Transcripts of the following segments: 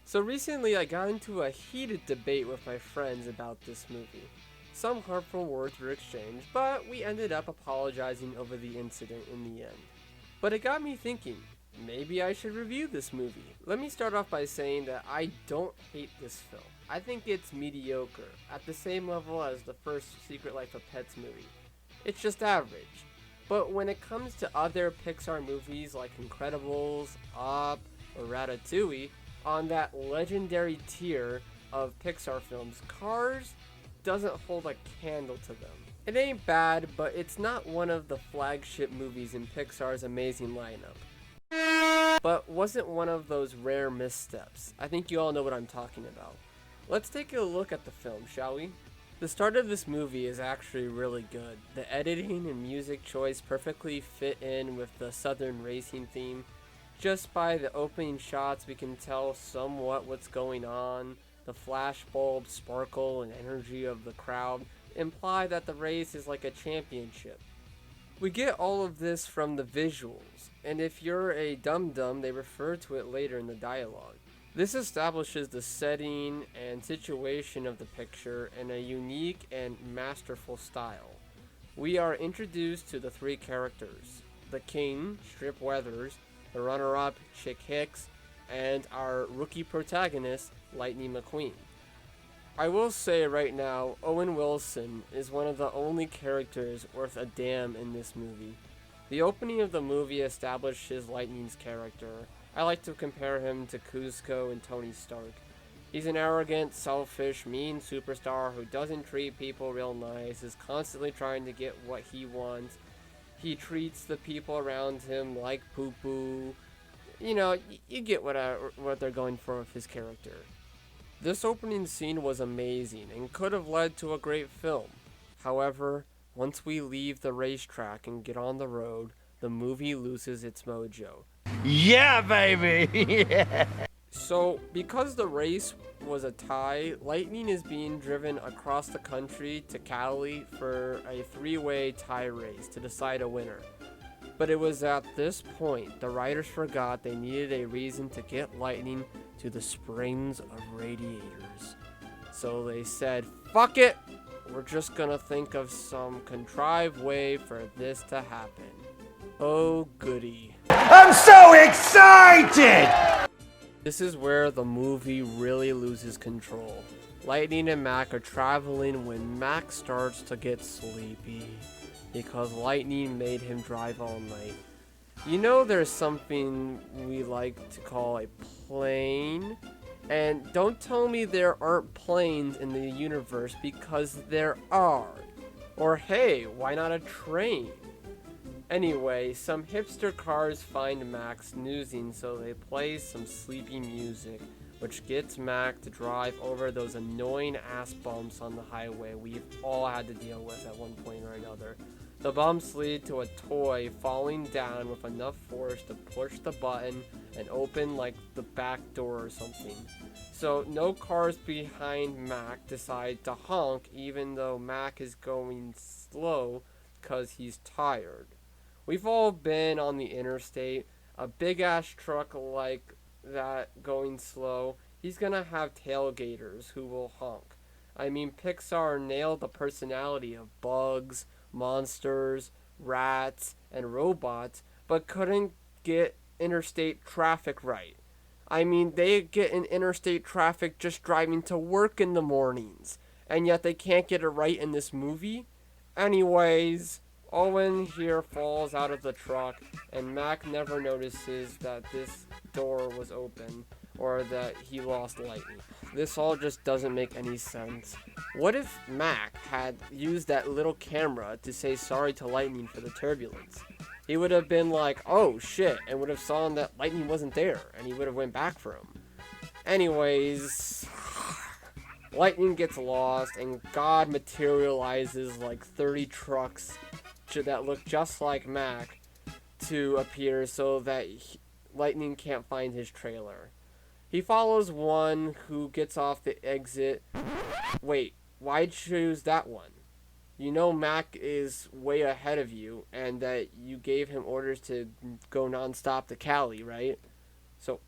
So recently I got into a heated debate with my friends about this movie. Some hurtful words were exchanged, but we ended up apologizing over the incident in the end. But it got me thinking, maybe I should review this movie. Let me start off by saying that I don't hate this film. I think it's mediocre, at the same level as the first Secret Life of Pets movie. It's just average. But when it comes to other Pixar movies like Incredibles, Up, or Ratatouille, on that legendary tier of Pixar films, Cars doesn't hold a candle to them. It ain't bad, but it's not one of the flagship movies in Pixar's amazing lineup. But wasn't one of those rare missteps. I think you all know what I'm talking about. Let's take a look at the film, shall we? The start of this movie is actually really good. The editing and music choice perfectly fit in with the Southern racing theme. Just by the opening shots, we can tell somewhat what's going on. The flashbulb sparkle and energy of the crowd imply that the race is like a championship. We get all of this from the visuals, and if you're a dum-dum, they refer to it later in the dialogue. This establishes the setting and situation of the picture in a unique and masterful style. We are introduced to the three characters: the king, Strip Weathers, the runner-up, Chick Hicks, and our rookie protagonist, Lightning McQueen. I will say right now, Owen Wilson is one of the only characters worth a damn in this movie. The opening of the movie establishes Lightning's character. I like to compare him to Kuzco and Tony Stark. He's an arrogant, selfish, mean superstar who doesn't treat people real nice, is constantly trying to get what he wants. He treats the people around him like poo-poo. You know, you get what they're going for with his character. This opening scene was amazing and could have led to a great film. However, once we leave the racetrack and get on the road, the movie loses its mojo. Yeah, baby! Yeah. So, because the race was a tie, Lightning is being driven across the country to Cali for a three-way tie race to decide a winner. But it was at this point the writers forgot they needed a reason to get Lightning to the springs of radiators. So they said, fuck it! We're just gonna think of some contrived way for this to happen. Oh goody. I'm so excited! This is where the movie really loses control. Lightning and Mac are traveling when Mac starts to get sleepy because Lightning made him drive all night. You know there's something we like to call a plane? And don't tell me there aren't planes in the universe, because there are. Or hey, why not a train? Anyway, some hipster cars find Mac snoozing, so they play some sleepy music, which gets Mac to drive over those annoying ass bumps on the highway we've all had to deal with at one point or another. The bumps lead to a toy falling down with enough force to push the button and open like the back door or something. So no cars behind Mac decide to honk even though Mac is going slow because he's tired. We've all been on the interstate, a big ass truck like that going slow. He's gonna have tailgaters who will honk. I mean, Pixar nailed the personality of bugs, monsters, rats, and robots, but couldn't get interstate traffic right. I mean, they get in interstate traffic just driving to work in the mornings, and yet they can't get it right in this movie? Anyways, Owen here falls out of the truck, and Mac never notices that this door was open, or that he lost Lightning. This all just doesn't make any sense. What if Mac had used that little camera to say sorry to Lightning for the turbulence? He would have been like, oh shit, and would have saw that Lightning wasn't there, and he would have went back for him. Anyways, Lightning gets lost, and God materializes like 30 trucks that look just like Mac to appear so that Lightning can't find his trailer. He follows one who gets off the exit. Wait, why choose that one? You know Mac is way ahead of you, and that you gave him orders to go nonstop to Cali, right? So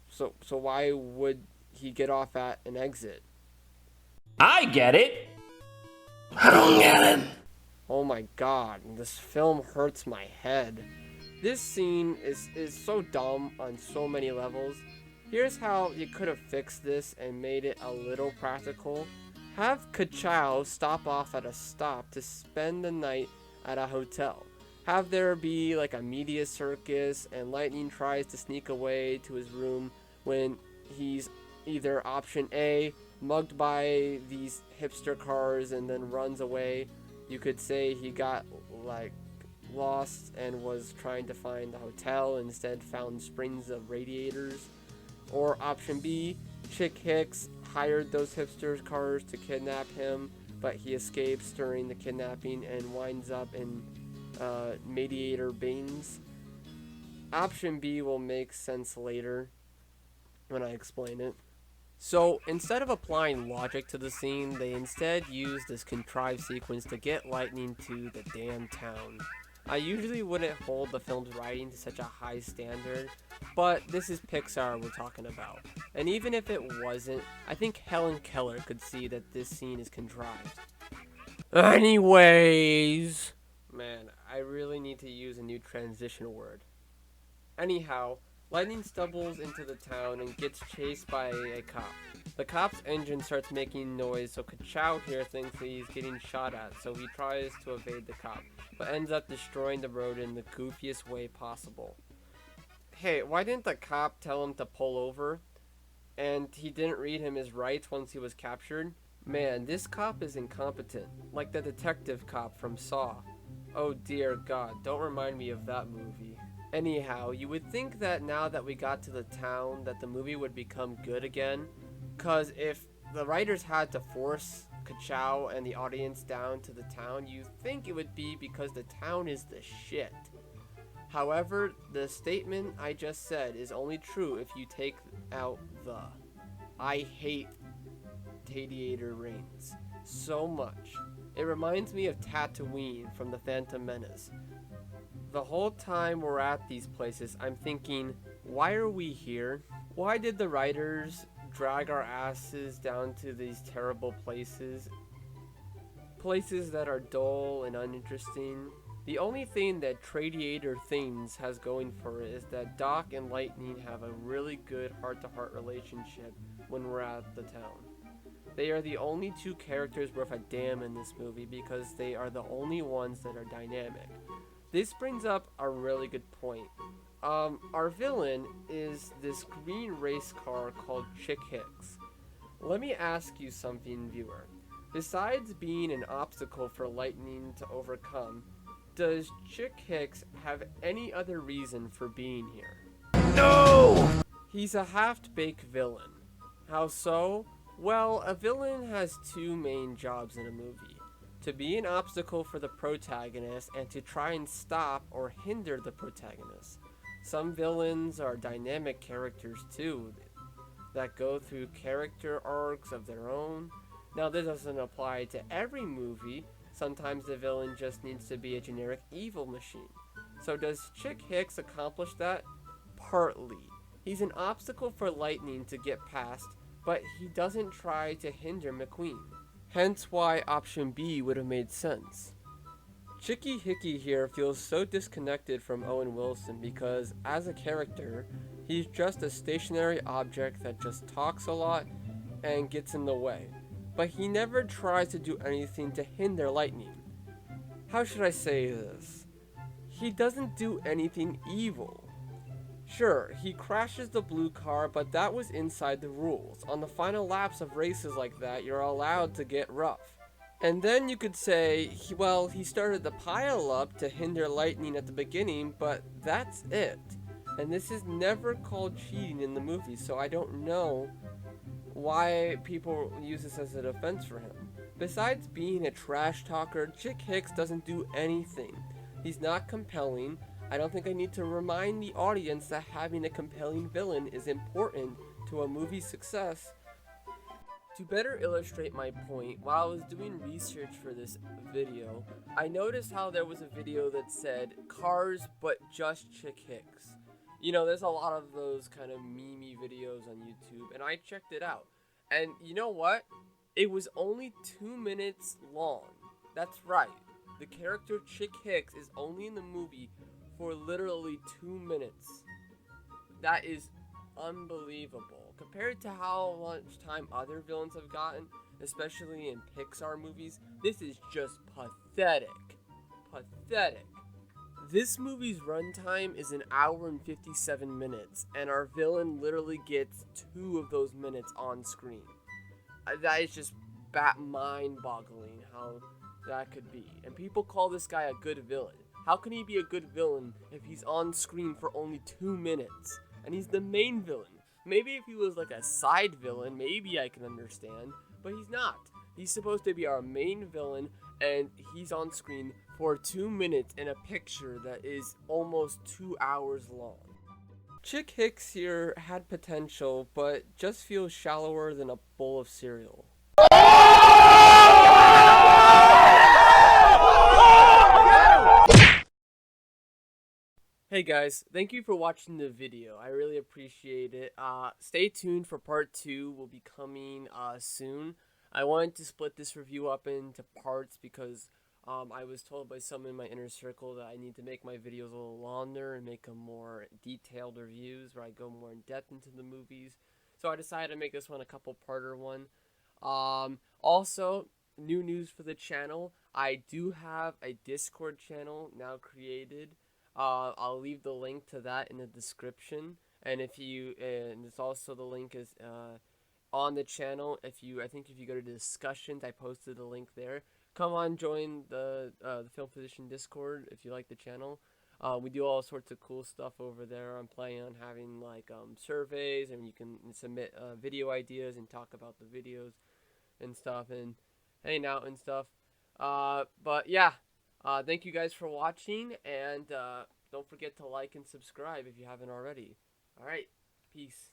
why would he get off at an exit. I get it. I don't get it. Oh my god, this film hurts my head. This scene is so dumb on so many levels. Here's how you could have fixed this and made it a little practical. Have Ka-Chow stop off at a stop to spend the night at a hotel. Have there be like a media circus and Lightning tries to sneak away to his room when he's either option A, mugged by these hipster cars and then runs away. You could say he got like lost and was trying to find the hotel, instead found springs of radiators. Or option B, Chick Hicks hired those hipster cars to kidnap him, but he escapes during the kidnapping and winds up in Mediator Baines. Option B will make sense later when I explain it. So instead of applying logic to the scene, they instead use this contrived sequence to get Lightning to the damn town. I usually wouldn't hold the film's writing to such a high standard, but this is Pixar we're talking about. And even if it wasn't, I think Helen Keller could see that this scene is contrived. Anyways, man, I really need to use a new transition word. Anyhow, Lightning stumbles into the town and gets chased by a cop. The cop's engine starts making noise, so Ka-Chow here thinks that he's getting shot at, so he tries to evade the cop, but ends up destroying the road in the goofiest way possible. Hey, why didn't the cop tell him to pull over? And he didn't read him his rights once he was captured? Man, this cop is incompetent, like the detective cop from Saw. Oh dear God, don't remind me of that movie. Anyhow, you would think that now that we got to the town that the movie would become good again, cause if the writers had to force Ka-Chow and the audience down to the town, you'd think it would be because the town is the shit. However, the statement I just said is only true if you take out the. I hate Radiator Rains so much. It reminds me of Tatooine from The Phantom Menace. The whole time we're at these places, I'm thinking, why are we here? Why did the writers drag our asses down to these terrible places? Places that are dull and uninteresting. The only thing that Radiator Things has going for it is that Doc and Lightning have a really good heart-to-heart relationship when we're at the town. They are the only two characters worth a damn in this movie because they are the only ones that are dynamic. This brings up a really good point. Our villain is this green race car called Chick Hicks. Let me ask you something, viewer. Besides being an obstacle for Lightning to overcome, does Chick Hicks have any other reason for being here? No! He's a half-baked villain. How so? Well, a villain has two main jobs in a movie. To be an obstacle for the protagonist and to try and stop or hinder the protagonist. Some villains are dynamic characters too, that go through character arcs of their own. Now this doesn't apply to every movie. Sometimes the villain just needs to be a generic evil machine. So does Chick Hicks accomplish that? Partly. He's an obstacle for Lightning to get past, but he doesn't try to hinder McQueen. Hence why option B would have made sense. Chicky Hickey here feels so disconnected from Owen Wilson because, as a character, he's just a stationary object that just talks a lot and gets in the way. But he never tries to do anything to hinder Lightning. How should I say this? He doesn't do anything evil. Sure, he crashes the blue car, but that was inside the rules. On the final laps of races like that, you're allowed to get rough. And then you could say, he started the pile up to hinder Lightning at the beginning, but that's it. And this is never called cheating in the movie, so I don't know why people use this as a defense for him. Besides being a trash talker, Chick Hicks doesn't do anything. He's not compelling. I don't think I need to remind the audience that having a compelling villain is important to a movie's success. To better illustrate my point, while I was doing research for this video, I noticed how there was a video that said, "Cars, but just Chick Hicks." You know, there's a lot of those kind of meme videos on YouTube, and I checked it out. And you know what? It was only 2 minutes long. That's right. The character Chick Hicks is only in the movie for literally 2 minutes. That is unbelievable. Compared to how much time other villains have gotten, especially in Pixar movies, this is just pathetic. Pathetic. This movie's runtime is an hour and 57 minutes, and our villain literally gets 2 of those minutes on screen. That is just mind-boggling how that could be. And people call this guy a good villain. How can he be a good villain if he's on screen for only 2 minutes? And he's the main villain. Maybe if he was like a side villain, maybe I can understand. But he's not. He's supposed to be our main villain, and he's on screen for 2 minutes in a picture that is almost 2 hours long. Chick Hicks here had potential, but just feels shallower than a bowl of cereal. Hey guys, thank you for watching the video. I really appreciate it. Stay tuned for part 2. Will be coming soon. I wanted to split this review up into parts because I was told by someone in my inner circle that I need to make my videos a little longer and make them more detailed reviews where I go more in depth into the movies. So I decided to make this one a couple-parter one. Also, new news for the channel. I do have a Discord channel now created. I'll leave the link to that in the description, and it's also the link is on the channel. I think if you go to discussions, I posted the link there. Come on, join the Film Physician Discord if you like the channel. We do all sorts of cool stuff over there. I'm planning on having like surveys, and you can submit video ideas and talk about the videos and stuff, and hang out and stuff. But yeah. Thank you guys for watching, and don't forget to like and subscribe if you haven't already. Alright, peace.